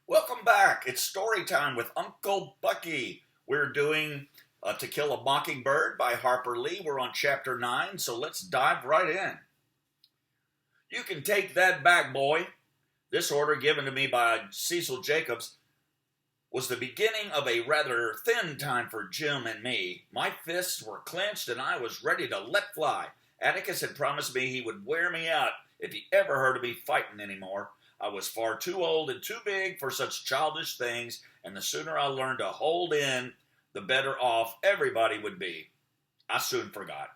Welcome back. It's story time with Uncle Bucky. We're doing To Kill a Mockingbird by Harper Lee. We're on chapter 9, so let's dive right in. You can take that back, boy. This order given to me by Cecil Jacobs was the beginning of a rather thin time for Jim and me. My fists were clenched and I was ready to let fly. Atticus had promised me he would wear me out if he ever heard of me fighting anymore. I was far too old and too big for such childish things, and the sooner I learned to hold in, the better off everybody would be. I soon forgot.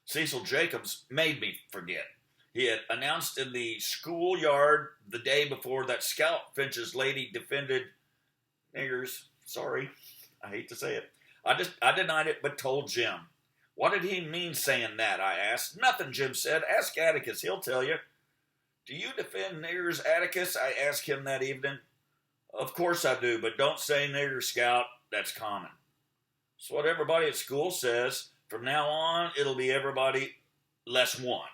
Cecil Jacobs made me forget. He had announced in the schoolyard the day before that Scout Finch's lady defended niggers. Sorry, I hate to say it. I denied it, but told Jim. What did he mean saying that? I asked. Nothing, Jim said. Ask Atticus, he'll tell you. Do you defend niggers, Atticus? I asked him that evening. Of course I do, but don't say nigger, Scout. That's common. It's what everybody at school says. From now on, it'll be everybody less one.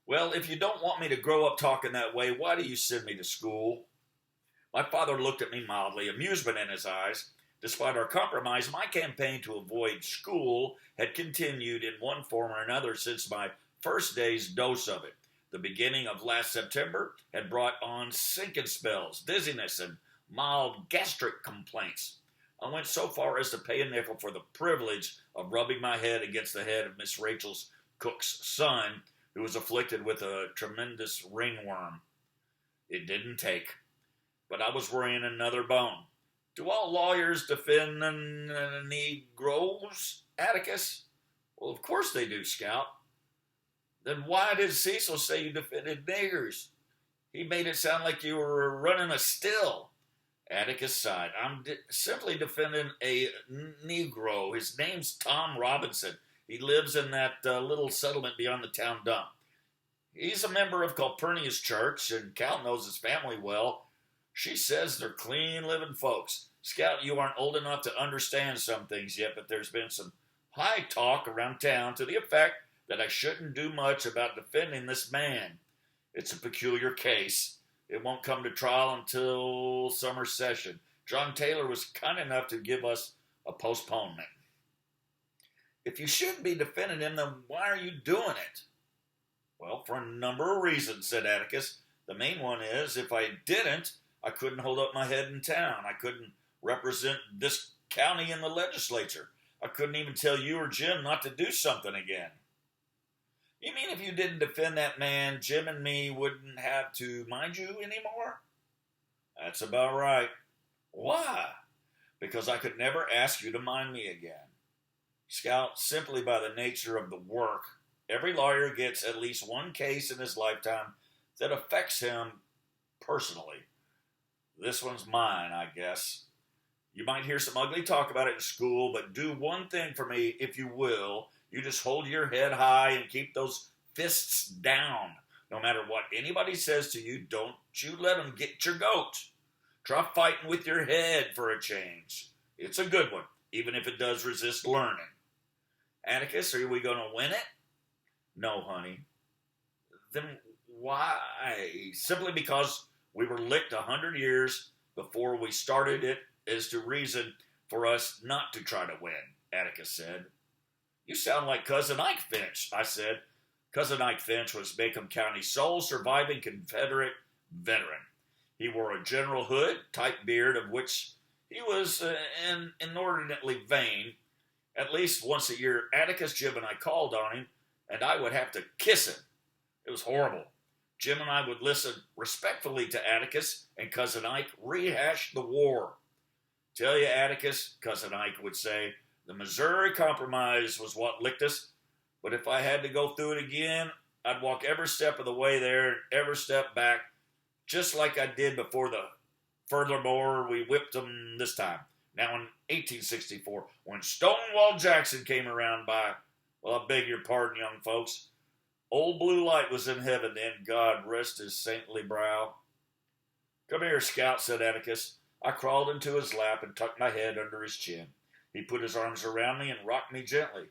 Well, if you don't want me to grow up talking that way, why do you send me to school? My father looked at me mildly, amusement in his eyes. Despite our compromise, my campaign to avoid school had continued in one form or another since my first day's dose of it. The beginning of last September had brought on sinking spells, dizziness, and mild gastric complaints. I went so far as to pay a nickel for the privilege of rubbing my head against the head of Miss Rachel's cook's son, who was afflicted with a tremendous ringworm. It didn't take, but I was worrying another bone. Do all lawyers defend the Negroes, Atticus? Well, of course they do, Scout. Then why did Cecil say you defended niggers? He made it sound like you were running a still. Atticus sighed. I'm simply defending a Negro. His name's Tom Robinson. He lives in that little settlement beyond the town dump. He's a member of Calpurnia's church, and Cal knows his family well. She says they're clean living folks. Scout, you aren't old enough to understand some things yet, but there's been some high talk around town to the effect that I shouldn't do much about defending this man. It's a peculiar case. It won't come to trial until summer session. John Taylor was kind enough to give us a postponement. If you shouldn't be defending him, then why are you doing it? Well, for a number of reasons, said Atticus. The main one is, if I didn't, I couldn't hold up my head in town. I couldn't represent this county in the legislature. I couldn't even tell you or Jim not to do something again. You mean if you didn't defend that man, Jim and me wouldn't have to mind you anymore? That's about right. Why? Because I could never ask you to mind me again. Scout, simply by the nature of the work, every lawyer gets at least one case in his lifetime that affects him personally. This one's mine, I guess. You might hear some ugly talk about it in school, but do one thing for me, if you will. You just hold your head high and keep those fists down. No matter what anybody says to you, don't you let them get your goat. Try fighting with your head for a change. It's a good one, even if it does resist learning. Atticus, are we going to win it? No, honey. Then why? Simply because we were licked 100 years before we started it is the reason for us not to try to win, Atticus said. You sound like Cousin Ike Finch, I said. Cousin Ike Finch was Macomb County's sole surviving Confederate veteran. He wore a General Hood type beard of which he was inordinately vain. At least once a year, Atticus, Jim, and I called on him, and I would have to kiss him. It was horrible. Jim and I would listen respectfully to Atticus, and Cousin Ike rehash the war. Tell you, Atticus, Cousin Ike would say, the Missouri Compromise was what licked us, but if I had to go through it again, I'd walk every step of the way there and every step back, just like I did before the furthermore we whipped them this time. Now in 1864, when Stonewall Jackson came around by, well, I beg your pardon, young folks, Old Blue Light was in heaven then, God rest his saintly brow. Come here, Scout, said Atticus. I crawled into his lap and tucked my head under his chin. He put his arms around me and rocked me gently.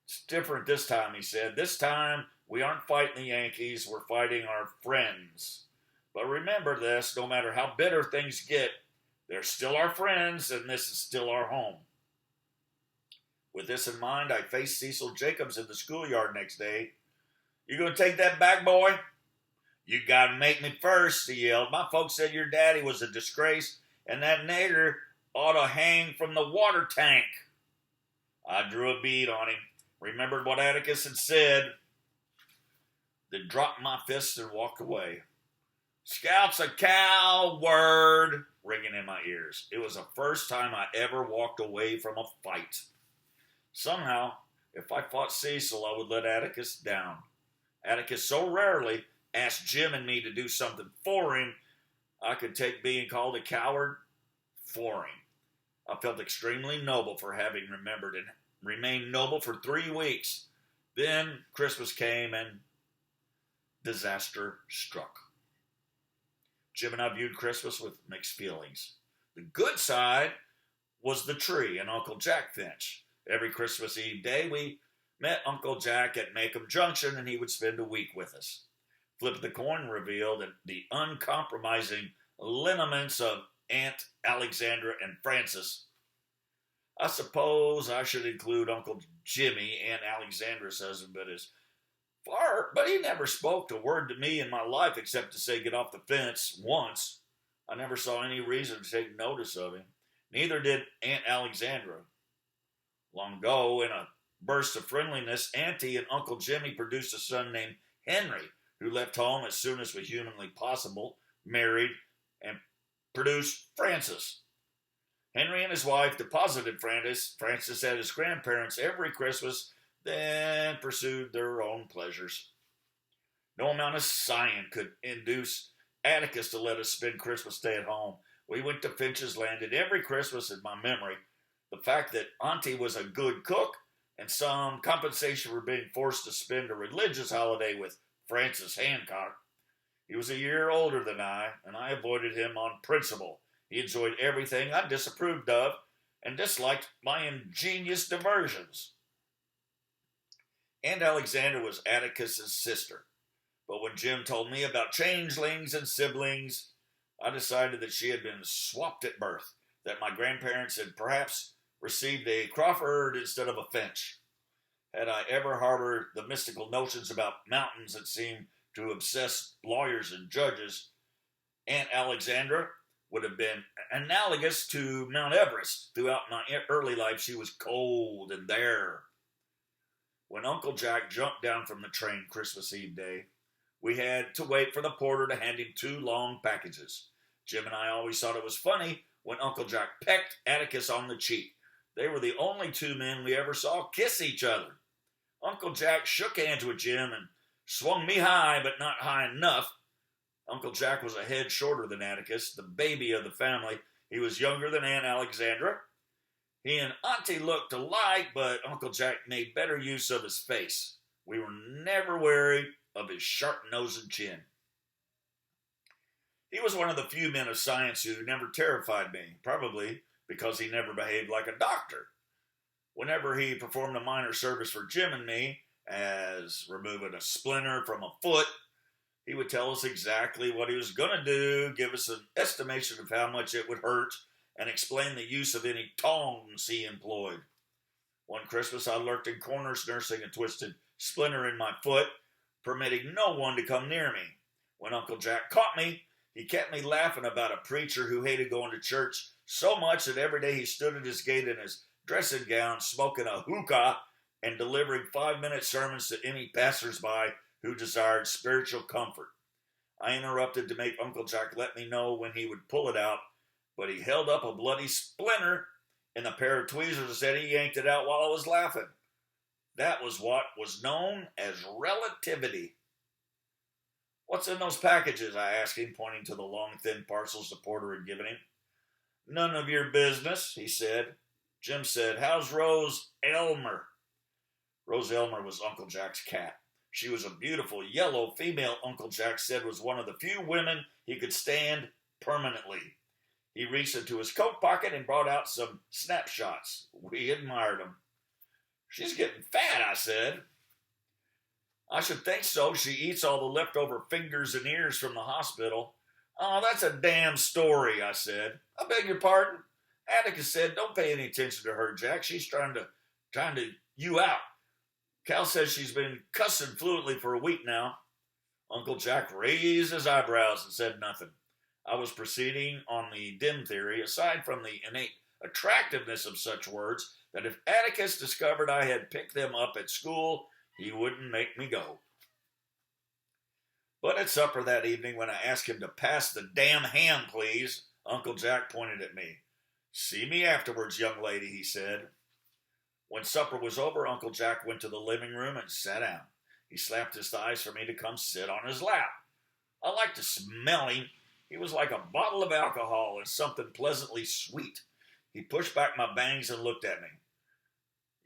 It's different this time, he said. This time, we aren't fighting the Yankees, we're fighting our friends. But remember this, no matter how bitter things get, they're still our friends, and this is still our home. With this in mind, I faced Cecil Jacobs in the schoolyard next day. You gonna take that back, boy? You gotta make me first, he yelled. My folks said your daddy was a disgrace, and that nigger ought to hang from the water tank. I drew a bead on him, remembered what Atticus had said, then dropped my fists and walked away. Scout's a coward, ringing in my ears. It was the first time I ever walked away from a fight. Somehow, if I fought Cecil, I would let Atticus down. Atticus so rarely asked Jim and me to do something for him, I could take being called a coward for him. I felt extremely noble for having remembered and remained noble for 3 weeks. Then Christmas came and disaster struck. Jim and I viewed Christmas with mixed feelings. The good side was the tree and Uncle Jack Finch. Every Christmas Eve day, we met Uncle Jack at Macomb Junction, and he would spend a week with us. Flip of the coin revealed the uncompromising lineaments of Aunt Alexandra and Francis. I suppose I should include Uncle Jimmy, Aunt Alexandra's husband, but he never spoke a word to me in my life except to say get off the fence once. I never saw any reason to take notice of him. Neither did Aunt Alexandra. Long ago, in a burst of friendliness, Auntie and Uncle Jimmy produced a son named Henry, who left home as soon as was humanly possible, married, and produced Francis. Henry and his wife deposited Francis at his grandparents' every Christmas, then pursued their own pleasures. No amount of science could induce Atticus to let us spend Christmas Day at home. We went to Finch's Landing every Christmas in my memory. The fact that Auntie was a good cook and some compensation for being forced to spend a religious holiday with Francis Hancock. He was a year older than I, and I avoided him on principle. He enjoyed everything I disapproved of and disliked my ingenious diversions. Aunt Alexandra was Atticus's sister, but when Jim told me about changelings and siblings, I decided that she had been swapped at birth, that my grandparents had perhaps received a Crawford instead of a Finch. Had I ever harbored the mystical notions about mountains that seemed to obsess lawyers and judges, Aunt Alexandra would have been analogous to Mount Everest. Throughout my early life, she was cold and there. When Uncle Jack jumped down from the train Christmas Eve day, we had to wait for the porter to hand him 2 long packages. Jim and I always thought it was funny when Uncle Jack pecked Atticus on the cheek. They were the only 2 men we ever saw kiss each other. Uncle Jack shook hands with Jim and swung me high, but not high enough. Uncle Jack was a head shorter than Atticus, the baby of the family. He was younger than Aunt Alexandra. He and Auntie looked alike, but Uncle Jack made better use of his face. We were never weary of his sharp nose and chin. He was one of the few men of science who never terrified me, probably because he never behaved like a doctor. Whenever he performed a minor service for Jim and me, as removing a splinter from a foot, he would tell us exactly what he was going to do, give us an estimation of how much it would hurt, and explain the use of any tongs he employed. One Christmas, I lurked in corners nursing a twisted splinter in my foot, permitting no one to come near me. When Uncle Jack caught me, he kept me laughing about a preacher who hated going to church so much that every day he stood at his gate in his dressing gown, smoking a hookah and delivering 5-minute sermons to any passersby who desired spiritual comfort. I interrupted to make Uncle Jack let me know when he would pull it out, but he held up a bloody splinter in a pair of tweezers and said he yanked it out while I was laughing. That was what was known as relativity. What's in those packages? I asked him, pointing to the long, thin parcels the porter had given him. None of your business, he said. Jim said, how's Rose Elmer? Rose Elmer was Uncle Jack's cat. She was a beautiful yellow female Uncle Jack said was one of the few women he could stand permanently. He reached into his coat pocket and brought out some snapshots. We admired them. She's getting fat, I said. I should think so. She eats all the leftover fingers and ears from the hospital. Oh, that's a damn story, I said. I beg your pardon? Atticus said, don't pay any attention to her, Jack. She's trying to you out. Cal says she's been cussing fluently for a week now. Uncle Jack raised his eyebrows and said nothing. I was proceeding on the dim theory, aside from the innate attractiveness of such words, that if Atticus discovered I had picked them up at school, he wouldn't make me go. But at supper that evening, when I asked him to pass the damn ham, please, Uncle Jack pointed at me. See me afterwards, young lady, he said. When supper was over, Uncle Jack went to the living room and sat down. He slapped his thighs for me to come sit on his lap. I liked to smell him. He was like a bottle of alcohol and something pleasantly sweet. He pushed back my bangs and looked at me.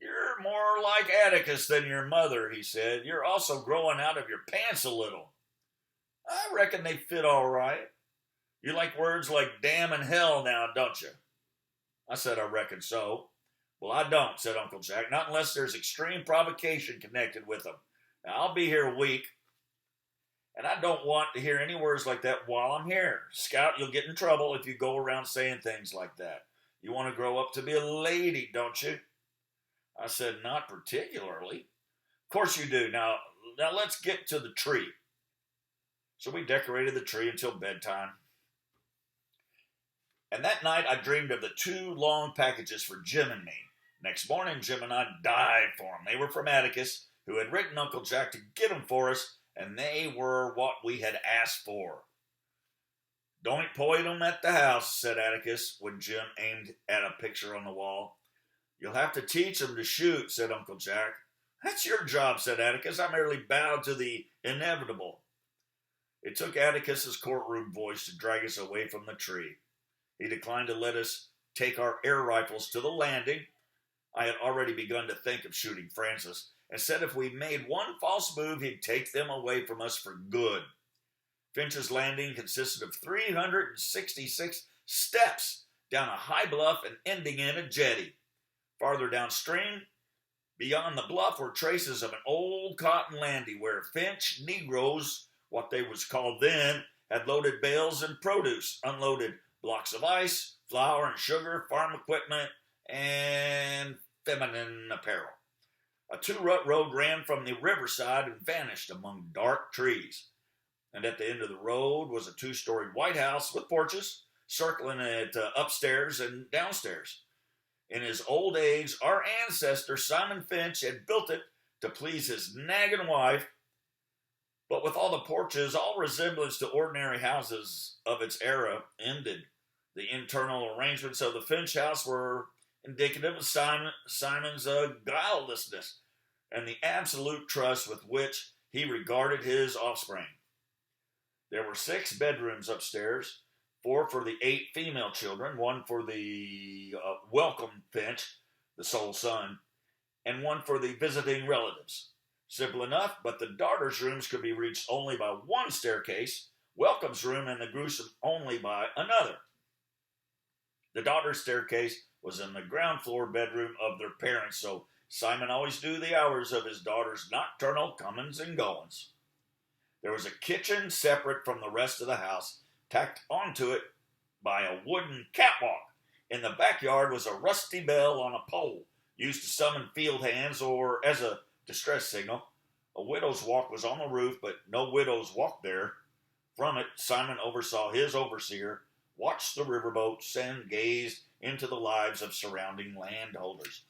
You're more like Atticus than your mother, he said. You're also growing out of your pants a little. I reckon they fit all right. You like words like damn and hell now, don't you? I said, I reckon so. Well, I don't, said Uncle Jack, not unless there's extreme provocation connected with them. Now, I'll be here a week, and I don't want to hear any words like that while I'm here. Scout, you'll get in trouble if you go around saying things like that. You want to grow up to be a lady, don't you? I said, not particularly. Of course you do. Now let's get to the tree. So we decorated the tree until bedtime. And that night I dreamed of the 2 long packages for Jim and me. Next morning, Jim and I dived for them. They were from Atticus, who had written Uncle Jack to get them for us, and they were what we had asked for. Don't point them at the house, said Atticus, when Jim aimed at a picture on the wall. You'll have to teach them to shoot, said Uncle Jack. That's your job, said Atticus. I merely bowed to the inevitable. It took Atticus's courtroom voice to drag us away from the tree. He declined to let us take our air rifles to the landing. I had already begun to think of shooting Francis, and said if we made one false move, he'd take them away from us for good. Finch's Landing consisted of 366 steps down a high bluff and ending in a jetty. Farther downstream, beyond the bluff, were traces of an old cotton landing where Finch Negroes, what they was called then, had loaded bales and produce, unloaded blocks of ice, flour and sugar, farm equipment, and feminine apparel. A 2-rut road ran from the riverside and vanished among dark trees. And at the end of the road was a 2-story White House with porches, circling it upstairs and downstairs. In his old age, our ancestor Simon Finch had built it to please his nagging wife, but with all the porches, all resemblance to ordinary houses of its era ended. The internal arrangements of the Finch house were indicative of Simon's guilelessness and the absolute trust with which he regarded his offspring. There were 6 bedrooms upstairs, 4 for the 8 female children, 1 for the welcome Finch, the sole son, and 1 for the visiting relatives. Simple enough, but the daughters' rooms could be reached only by one staircase, Welcome's room and the Gruesome only by another. The daughter's staircase was in the ground floor bedroom of their parents, so Simon always knew the hours of his daughter's nocturnal comings and goings. There was a kitchen separate from the rest of the house, tacked onto it by a wooden catwalk. In the backyard was a rusty bell on a pole, used to summon field hands or as a distress signal. A widow's walk was on the roof, but no widows walked there. From it, Simon oversaw his overseer, watched the riverboats, and gazed into the lives of surrounding landholders.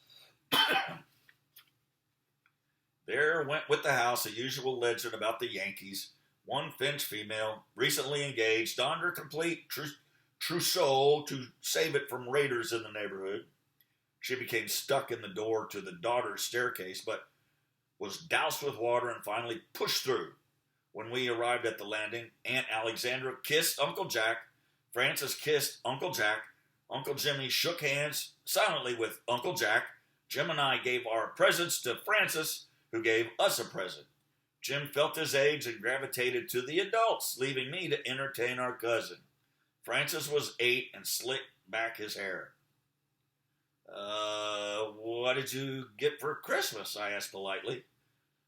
There went with the house a usual legend about the Yankees. One Finch female, recently engaged, donned her complete trousseau to save it from raiders in the neighborhood. She became stuck in the door to the daughter's staircase, but was doused with water and finally pushed through. When we arrived at the landing, Aunt Alexandra kissed Uncle Jack, Francis kissed Uncle Jack, Uncle Jimmy shook hands silently with Uncle Jack, Jim and I gave our presents to Francis, who gave us a present. Jim felt his age and gravitated to the adults, leaving me to entertain our cousin. Francis was 8 and slicked back his hair. What did you get for Christmas? I asked politely.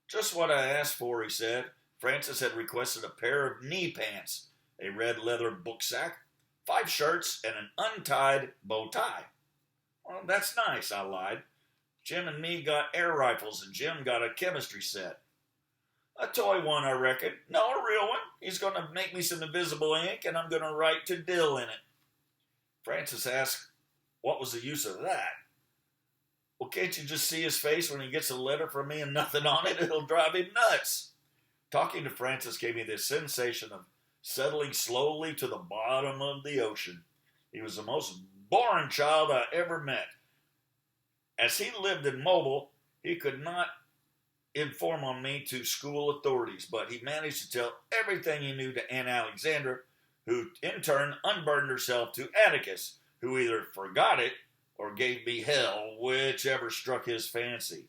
Just what I asked for, he said. Francis had requested a pair of knee pants. a red leather book sack, 5 shirts, and an untied bow tie. Well, that's nice, I lied. Jim and me got air rifles, and Jim got a chemistry set. A toy one, I reckon. No, a real one. He's going to make me some invisible ink, and I'm going to write to Dill in it. Francis asked, what was the use of that? Well, can't you just see his face when he gets a letter from me and nothing on it? It'll drive him nuts. Talking to Francis gave me this sensation of settling slowly to the bottom of the ocean. He was the most boring child I ever met. As he lived in Mobile, he could not inform on me to school authorities, but he managed to tell everything he knew to Aunt Alexandra, who in turn unburdened herself to Atticus, who either forgot it or gave me hell, whichever struck his fancy.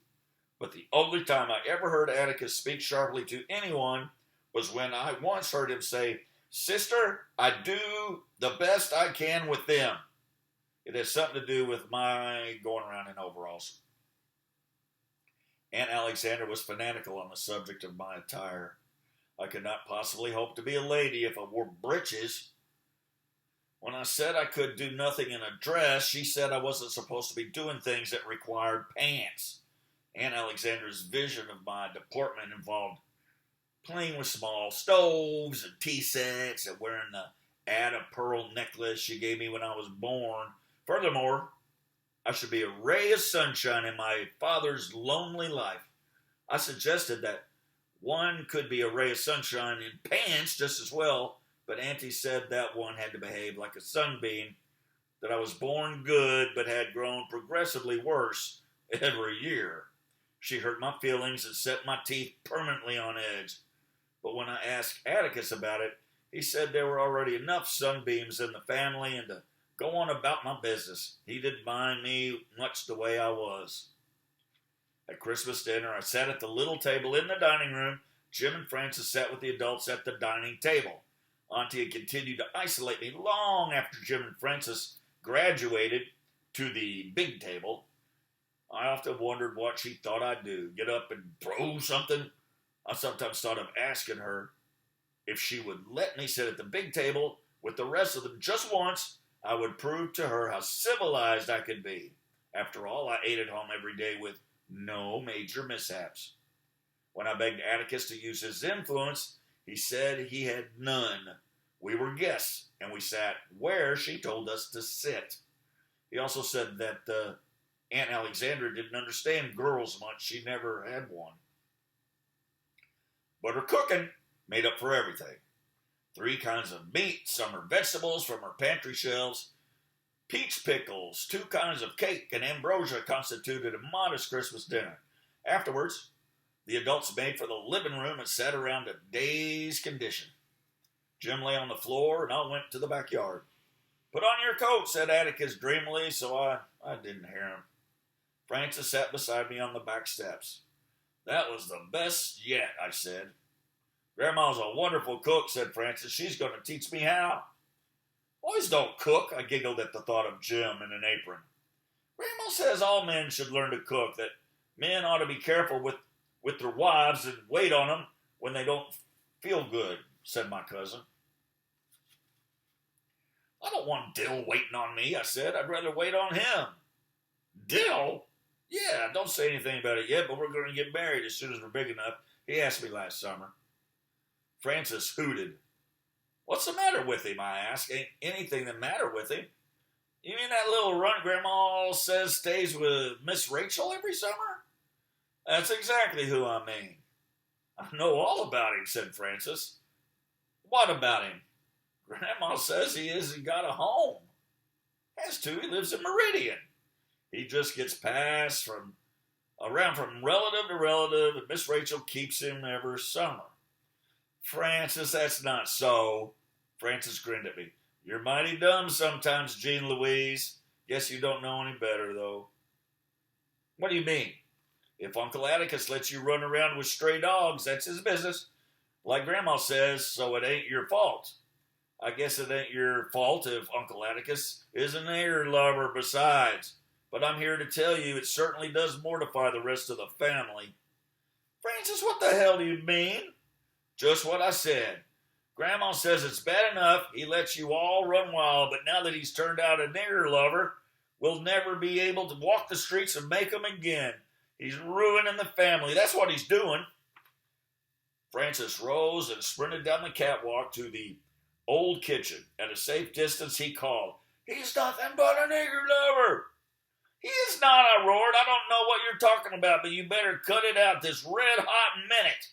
But the only time I ever heard Atticus speak sharply to anyone was when I once heard him say, "Sister, I do the best I can with them." It has something to do with my going around in overalls. Aunt Alexandra was fanatical on the subject of my attire. I could not possibly hope to be a lady if I wore breeches. When I said I could do nothing in a dress, she said I wasn't supposed to be doing things that required pants. Aunt Alexandra's vision of my deportment involved playing with small stoves and tea sets and wearing the Ada pearl necklace she gave me when I was born. Furthermore, I should be a ray of sunshine in my father's lonely life. I suggested that one could be a ray of sunshine in pants just as well, but Auntie said that one had to behave like a sunbeam, that I was born good but had grown progressively worse every year. She hurt my feelings and set my teeth permanently on edge. But when I asked Atticus about it, he said there were already enough sunbeams in the family and to go on about my business. He didn't mind me much the way I was. At Christmas dinner, I sat at the little table in the dining room. Jim and Francis sat with the adults at the dining table. Auntie had continued to isolate me long after Jim and Francis graduated to the big table. I often wondered what she thought I'd do, get up and throw something. I sometimes thought of asking her if she would let me sit at the big table with the rest of them just once. I would prove to her how civilized I could be. After all, I ate at home every day with no major mishaps. When I begged Atticus to use his influence, he said he had none. We were guests, and we sat where she told us to sit. He also said that Aunt Alexandra didn't understand girls much. She never had one. But her cooking made up for everything. 3 kinds of meat, summer vegetables from her pantry shelves, peach pickles, 2 kinds of cake, and ambrosia constituted a modest Christmas dinner. Afterwards, the adults made for the living room and sat around a dazed condition. Jim lay on the floor, and I went to the backyard. "Put on your coat," said Atticus dreamily, so I didn't hear him. Francis sat beside me on the back steps. "That was the best yet," I said. "Grandma's a wonderful cook," said Francis. "She's going to teach me how." "Boys don't cook," I giggled at the thought of Jim in an apron. "Grandma says all men should learn to cook, that men ought to be careful with their wives and wait on them when they don't feel good," said my cousin. "I don't want Dill waiting on me," I said. "I'd rather wait on him." "Dill?" "Yeah, don't say anything about it yet, but we're going to get married as soon as we're big enough. He asked me last summer." Francis hooted. "What's the matter with him?" I asked. "Ain't anything the matter with him." "You mean that little runt Grandma says stays with Miss Rachel every summer?" "That's exactly who I mean." "I know all about him," said Francis. "What about him?" "Grandma says he hasn't got a home." "Has to. He lives in Meridian. He just gets passed around from relative to relative, and Miss Rachel keeps him every summer." "Francis, that's not so." Francis grinned at me. "You're mighty dumb sometimes, Jean Louise. Guess you don't know any better, though." "What do you mean?" "If Uncle Atticus lets you run around with stray dogs, that's his business. Like Grandma says, so it ain't your fault." "I guess it ain't your fault if Uncle Atticus is an air lover besides. But I'm here to tell you it certainly does mortify the rest of the family." "Francis, what the hell do you mean?" "Just what I said. Grandma says it's bad enough he lets you all run wild, but now that he's turned out a nigger lover, we'll never be able to walk the streets and make 'em again. He's ruining the family. That's what he's doing. Francis rose and sprinted down the catwalk to the old kitchen. At a safe distance, he called, "He's nothing but a nigger lover." "He is not," I roared. "I don't know what you're talking about, but you better cut it out this red-hot minute."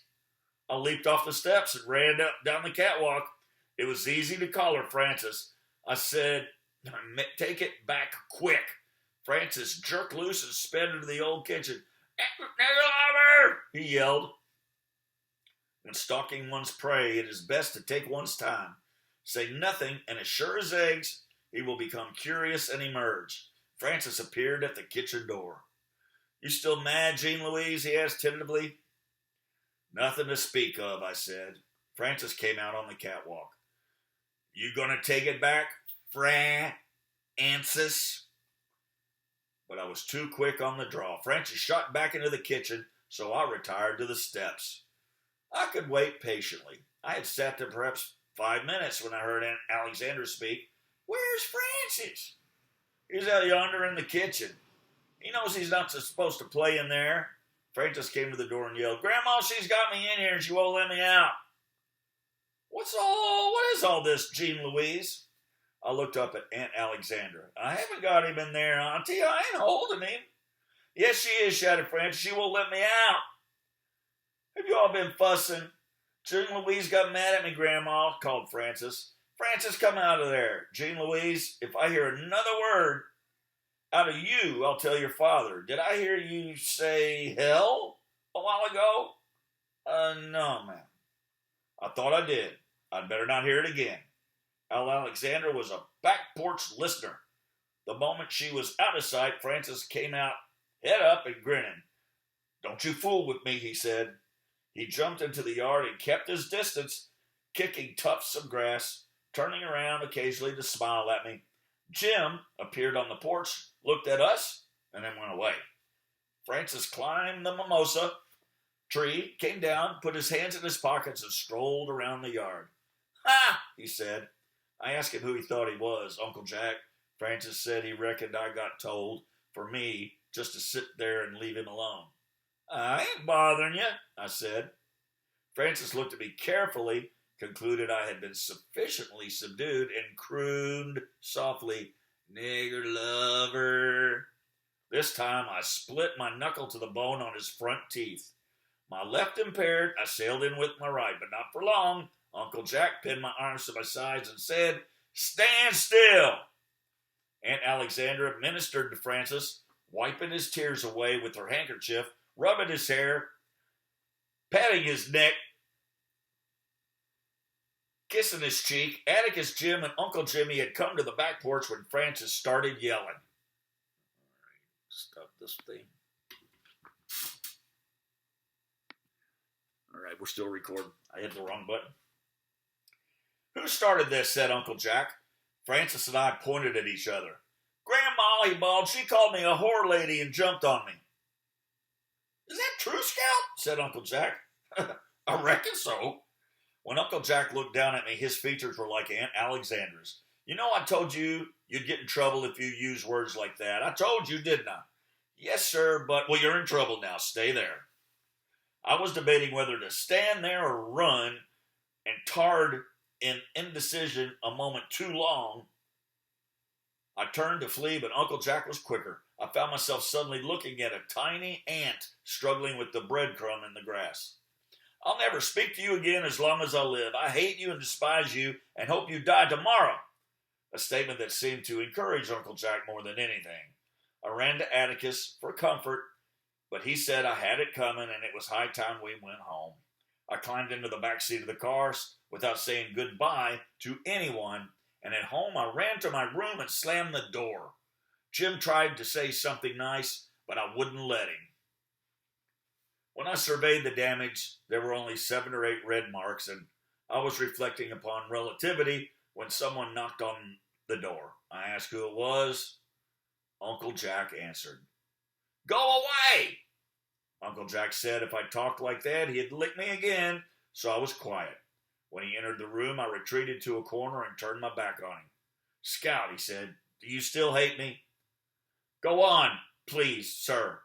I leaped off the steps and ran down the catwalk. It was easy to call her Francis. I said, "Take it back quick." Francis jerked loose and sped into the old kitchen. "Nigger lover!" he yelled. When stalking one's prey, it is best to take one's time. Say nothing, and as sure as eggs, he will become curious and emerge. Francis appeared at the kitchen door. "You still mad, Jean Louise?" he asked tentatively. "Nothing to speak of," I said. Francis came out on the catwalk. "You gonna take it back, Francis?" But I was too quick on the draw. Francis shot back into the kitchen, so I retired to the steps. I could wait patiently. I had sat there perhaps 5 minutes when I heard Aunt Alexandra speak. "Where's Francis?" "He's out yonder in the kitchen. He knows he's not supposed to play in there." Francis came to the door and yelled, "Grandma, she's got me in here and she won't let me out." What is all this, Jean Louise?" I looked up at Aunt Alexandra. "I haven't got him in there, Auntie. I ain't holding him." "Yes, she is," shouted Francis. "She won't let me out." "Have you all been fussing?" "Jean Louise got mad at me, Grandma," called Francis. "Francis, come out of there. Jean Louise, if I hear another word out of you, I'll tell your father. Did I hear you say hell a while ago?" No, ma'am." "I thought I did. I'd better not hear it again." Alexandra was a back porch listener. The moment she was out of sight, Francis came out, head up and grinning. "Don't you fool with me," he said. He jumped into the yard and kept his distance, kicking tufts of grass, turning around occasionally to smile at me. Jim appeared on the porch, looked at us, and then went away. Francis climbed the mimosa tree, came down, put his hands in his pockets, and strolled around the yard. "Ha!" he said. I asked him who he thought he was. Uncle Jack. Francis said he reckoned I got told for me just to sit there and leave him alone. "I ain't bothering you," I said. Francis looked at me carefully, concluded I had been sufficiently subdued, and crooned softly, "Nigger lover." This time I split my knuckle to the bone on his front teeth. My left impaired, I sailed in with my right, but not for long. Uncle Jack pinned my arms to my sides and said, "Stand still." Aunt Alexandra ministered to Francis, wiping his tears away with her handkerchief, rubbing his hair, patting his neck, kissing his cheek. Atticus, Jim, and Uncle Jimmy had come to the back porch when Francis started yelling. All right, stop this thing. All right, we're still recording. I hit the wrong button. "Who started this?" said Uncle Jack. Francis and I pointed at each other. "Grandma," he bawled, "she called me a whore lady and jumped on me." "Is that true, Scout?" said Uncle Jack. "I reckon so." When Uncle Jack looked down at me, his features were like Aunt Alexandra's. "You know I told you you'd get in trouble if you use words like that. I told you, didn't I?" "Yes, sir, but..." "Well, you're in trouble now. Stay there." I was debating whether to stand there or run, and tarred in indecision a moment too long. I turned to flee, but Uncle Jack was quicker. I found myself suddenly looking at a tiny ant struggling with the breadcrumb in the grass. "I'll never speak to you again as long as I live. I hate you and despise you and hope you die tomorrow." A statement that seemed to encourage Uncle Jack more than anything. I ran to Atticus for comfort, but he said I had it coming and it was high time we went home. I climbed into the back seat of the car without saying goodbye to anyone, and at home I ran to my room and slammed the door. Jim tried to say something nice, but I wouldn't let him. When I surveyed the damage, there were only 7 or 8 red marks, and I was reflecting upon relativity when someone knocked on the door. I asked who it was. Uncle Jack answered. "Go away!" Uncle Jack said if I talked like that, he'd lick me again, so I was quiet. When he entered the room, I retreated to a corner and turned my back on him. Scout, he said, do you still hate me? Go on, please, sir.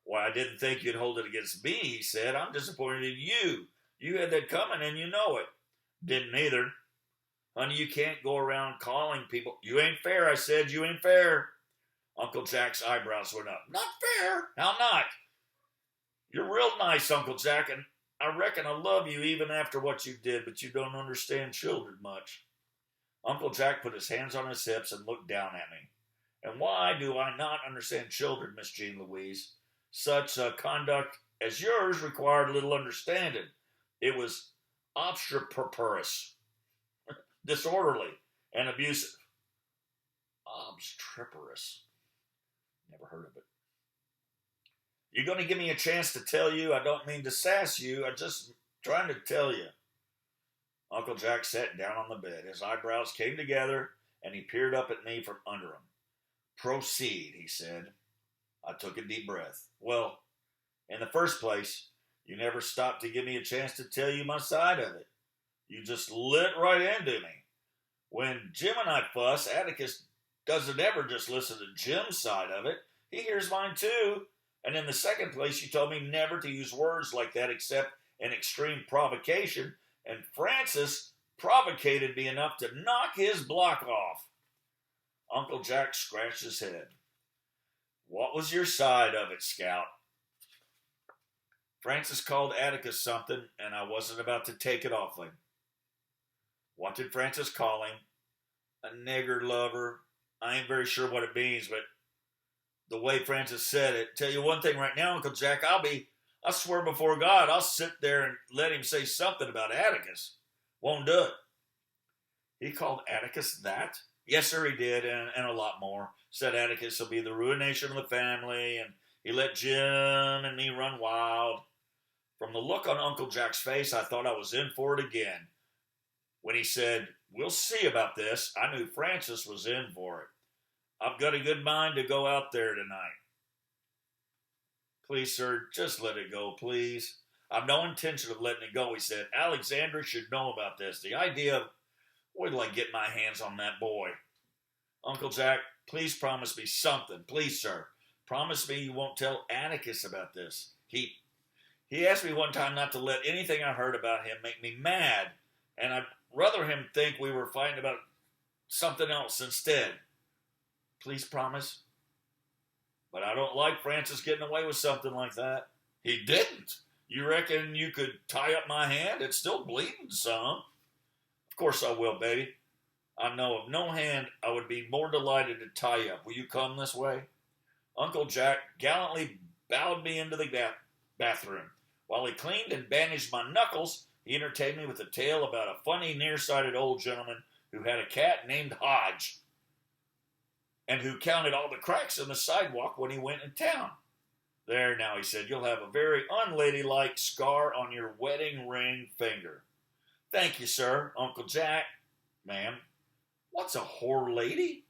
Why, I didn't think you'd hold it against me, he said. I'm disappointed in you. You had that coming and you know it. Didn't either. Honey, you can't go around calling people. You ain't fair, I said. You ain't fair. Uncle Jack's eyebrows went up. Not fair? How not? You're real nice, Uncle Jack, and I reckon I love you even after what you did, but you don't understand children much. Uncle Jack put his hands on his hips and looked down at me. And why do I not understand children, Miss Jean Louise? Such conduct as yours required little understanding. It was obstreperous, disorderly, and abusive. Obstreperous. Never heard of it. You're going to give me a chance to tell you. I don't mean to sass you. I'm just trying to tell you. Uncle Jack sat down on the bed. His eyebrows came together, and he peered up at me from under them. Proceed, he said. I took a deep breath. Well, in the first place, you never stopped to give me a chance to tell you my side of it. You just lit right into me. When Jim and I fuss, Atticus doesn't ever just listen to Jim's side of it. He hears mine too. And in the second place, you told me never to use words like that except in extreme provocation. And Francis provocated me enough to knock his block off. Uncle Jack scratched his head. What was your side of it, Scout? Francis called Atticus something, and I wasn't about to take it off him. What did Francis call him? A nigger lover. I ain't very sure what it means, but the way Francis said it, tell you one thing right now, Uncle Jack, I swear before God, I'll sit there and let him say something about Atticus. Won't do it. He called Atticus that? Yes, sir, he did, and a lot more. Said Atticus will be the ruination of the family, and he let Jim and me run wild. From the look on Uncle Jack's face, I thought I was in for it again. When he said, we'll see about this, I knew Francis was in for it. I've got a good mind to go out there tonight. Please, sir, just let it go, please. I've no intention of letting it go, he said. Alexandra should know about this. The idea of, wait till I get my hands on that boy. Uncle Jack, please promise me something. Please, sir. Promise me you won't tell Atticus about this. He asked me one time not to let anything I heard about him make me mad, and I'd rather him think we were fighting about something else instead. Please promise. But I don't like Francis getting away with something like that. He didn't. You reckon you could tie up my hand? It's still bleeding some. Of course I will, baby. I know of no hand I would be more delighted to tie you up. Will you come this way? Uncle Jack gallantly bowed me into the bathroom. While he cleaned and bandaged my knuckles, he entertained me with a tale about a funny, nearsighted old gentleman who had a cat named Hodge, and who counted all the cracks in the sidewalk when he went in town. There now, he said, you'll have a very unladylike scar on your wedding ring finger. Thank you, sir. Uncle Jack. Ma'am, what's a whore lady?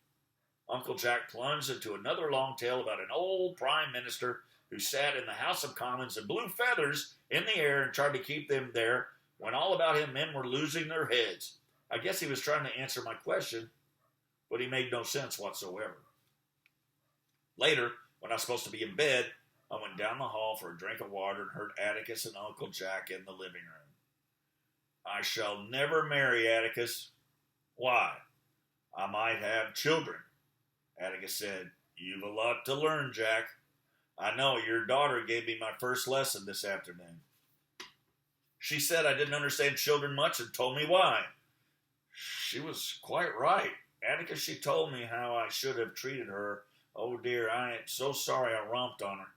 Uncle Jack plunged into another long tale about an old prime minister who sat in the House of Commons and blew feathers in the air and tried to keep them there when all about him men were losing their heads. I guess he was trying to answer my question, but he made no sense whatsoever. Later, when I was supposed to be in bed, I went down the hall for a drink of water and heard Atticus and Uncle Jack in the living room. I shall never marry Atticus. Why? I might have children. Atticus said, you've a lot to learn, Jack. I know, your daughter gave me my first lesson this afternoon. She said I didn't understand children much and told me why. She was quite right. Atticus, she told me how I should have treated her. Oh dear, I am so sorry I romped on her.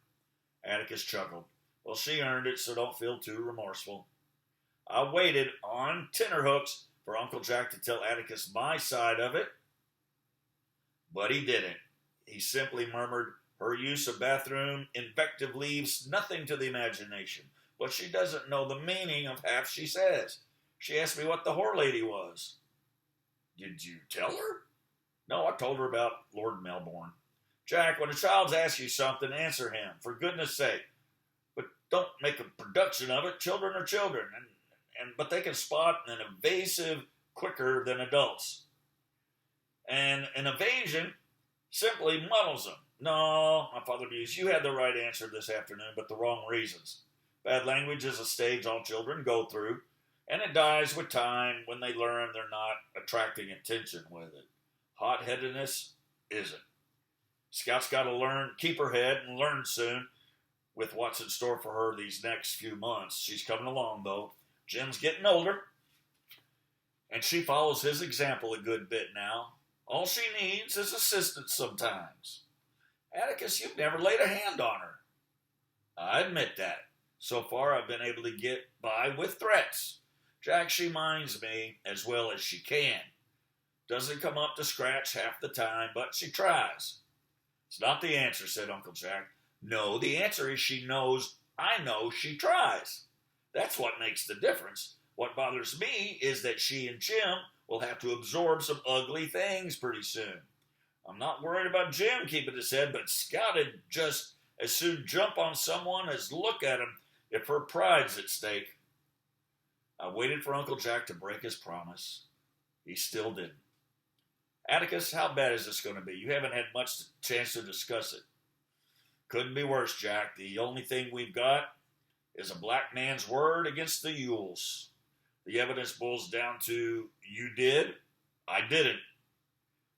Atticus chuckled. Well, she earned it, so don't feel too remorseful. I waited on tenterhooks for Uncle Jack to tell Atticus my side of it, but he didn't. He simply murmured, her use of bathroom invective leaves nothing to the imagination, but she doesn't know the meaning of half she says. She asked me what the whore lady was. Did you tell her? No, I told her about Lord Melbourne. Jack, when a child's asks you something, answer him, for goodness sake. But don't make a production of it. Children are children, but they can spot an evasive quicker than adults. And an evasion simply muddles them. No, my father mused, you had the right answer this afternoon, but the wrong reasons. Bad language is a stage all children go through, and it dies with time when they learn they're not attracting attention with it. Hot-headedness isn't. Scout's got to learn, keep her head, and learn soon with what's in store for her these next few months. She's coming along, though. Jim's getting older, and she follows his example a good bit now. All she needs is assistance sometimes. Atticus, you've never laid a hand on her. I admit that. So far, I've been able to get by with threats. Jack, she minds me as well as she can. Doesn't come up to scratch half the time, but she tries. It's not the answer, said Uncle Jack. No, the answer is she knows I know she tries. That's what makes the difference. What bothers me is that she and Jim will have to absorb some ugly things pretty soon. I'm not worried about Jim keeping his head, but Scout'd just as soon jump on someone as look at him if her pride's at stake. I waited for Uncle Jack to break his promise. He still didn't. Atticus, how bad is this going to be? You haven't had much chance to discuss it. Couldn't be worse, Jack. The only thing we've got is a black man's word against the Yules. The evidence boils down to, you did, I didn't.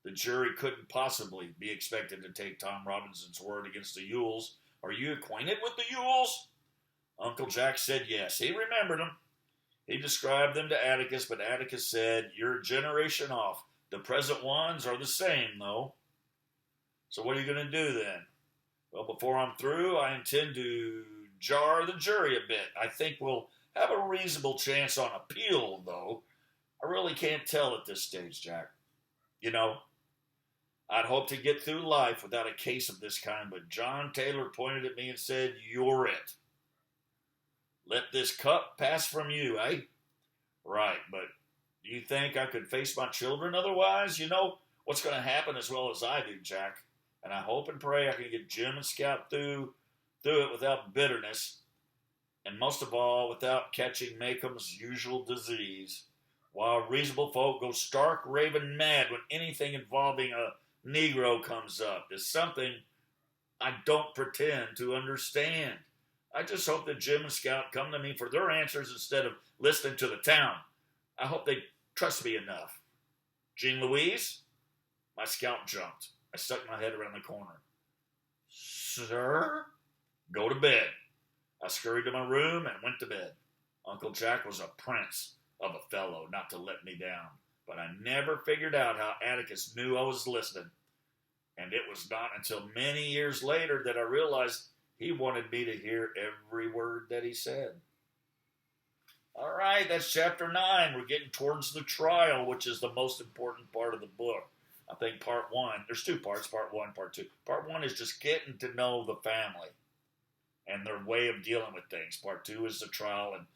The jury couldn't possibly be expected to take Tom Robinson's word against the Yules. Are you acquainted with the Yules? Uncle Jack said yes. He remembered them. He described them to Atticus, but Atticus said, you're a generation off. The present ones are the same, though. So what are you going to do then? Well, before I'm through, I intend to jar the jury a bit. I think we'll have a reasonable chance on appeal, though. I really can't tell at this stage, Jack. You know, I'd hope to get through life without a case of this kind, but John Taylor pointed at me and said, you're it. Let this cup pass from you, eh? Right, but do you think I could face my children otherwise? You know what's going to happen as well as I do, Jack. And I hope and pray I can get Jim and Scout through it without bitterness, and most of all, without catching Macomb's usual disease. While reasonable folk go stark raving mad when anything involving a Negro comes up, is something I don't pretend to understand. I just hope that Jim and Scout come to me for their answers instead of listening to the town. I hope they trust me enough. Jean Louise? My Scout jumped. I stuck my head around the corner. Sir? Go to bed. I scurried to my room and went to bed. Uncle Jack was a prince of a fellow not to let me down, but I never figured out how Atticus knew I was listening. And it was not until many years later that I realized he wanted me to hear every word that he said. All right, that's chapter 9. We're getting towards the trial, which is the most important part of the book. I think part 1, there's 2 parts, part 1, part 2. Part 1 is just getting to know the family and their way of dealing with things. Part 2 is the trial and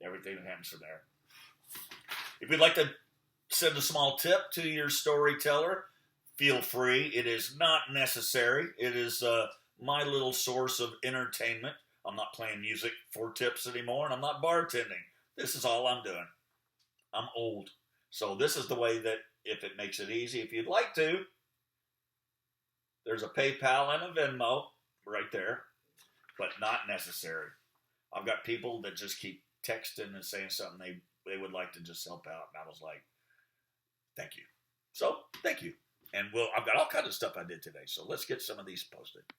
everything that happens from there. If you'd like to send a small tip to your storyteller, feel free. It is not necessary. It is my little source of entertainment. I'm not playing music for tips anymore, and I'm not bartending. This is all I'm doing. I'm old. So this is the way that, if it makes it easy, if you'd like to, there's a PayPal and a Venmo right there, but not necessary. I've got people that just keep texting and saying something they would like to just help out, and I was like, thank you. So, thank you. And I've got all kinds of stuff I did today, so let's get some of these posted.